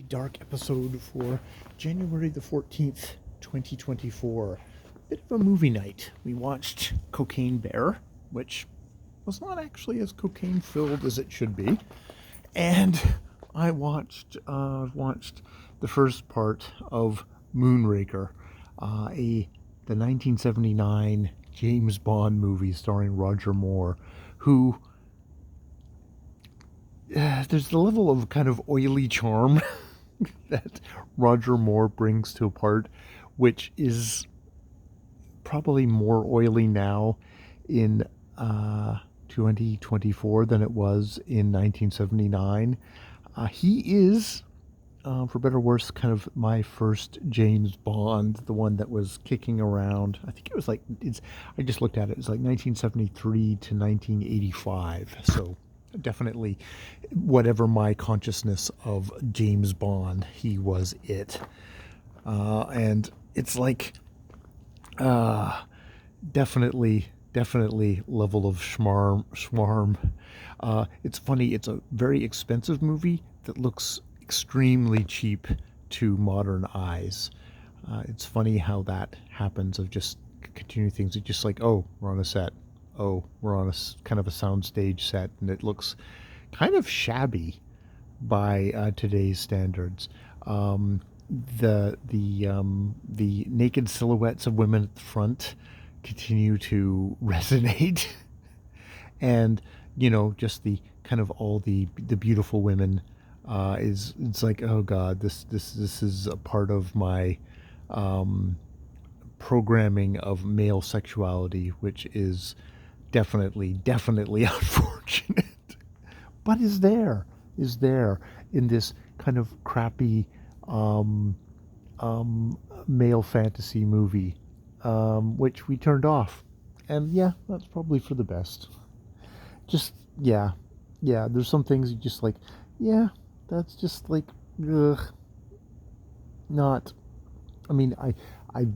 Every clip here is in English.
Dark episode for January the 14th, 2024. Bit of a movie night. We watched Cocaine Bear, which was not actually as cocaine filled as it should be. And I watched the first part of Moonraker, the 1979 James Bond movie starring Roger Moore, who there's the level of kind of oily charm that Roger Moore brings to a part, which is probably more oily now in 2024 than it was in 1979. He is, for better or worse, kind of my first James Bond, the one that was kicking around. I think it was I just looked at it. It's like 1973 to 1985. So definitely, whatever my consciousness of James Bond, he was it. And it's like, definitely level of schmarm. It's funny. It's a very expensive movie that looks extremely cheap to modern eyes. It's funny how that happens, of just continuing things. It's just like, oh, we're on a set. Oh, we're on kind of a soundstage set, and it looks kind of shabby by today's standards. The naked silhouettes of women at the front continue to resonate, and just the kind of all the beautiful women, it's like, oh god, this is a part of my programming of male sexuality, which is definitely unfortunate, but is there in this kind of crappy um, male fantasy movie, which we turned off, and yeah, that's probably for the best. Just yeah. There's some things you just like, yeah, that's just like, ugh, not. I mean, I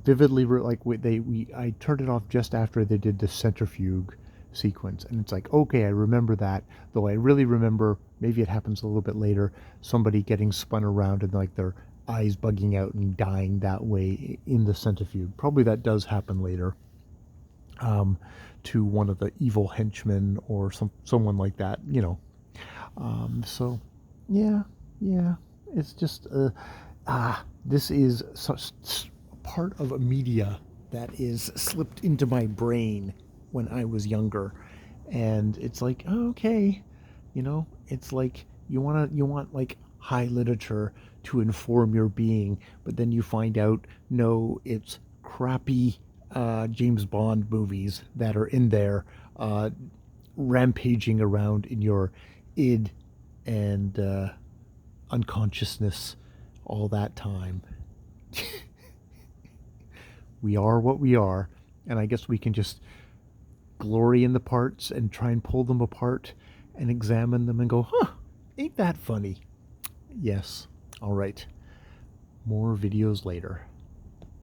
vividly like I turned it off just after they did the centrifuge sequence, and it's like, okay, I remember that. Though I really remember, maybe it happens a little bit later, somebody getting spun around and like their eyes bugging out and dying that way in the centrifuge. Probably that does happen later, to one of the evil henchmen or someone like that. So yeah, it's just this is such part of a media that is slipped into my brain when I was younger, and it's like, oh, okay, it's like you want like high literature to inform your being, but then you find out, no, it's crappy James Bond movies that are in there, rampaging around in your id and unconsciousness all that time. We are what we are, and I guess we can just glory in the parts and try and pull them apart and examine them and go, huh, ain't that funny? Yes. All right. More videos later.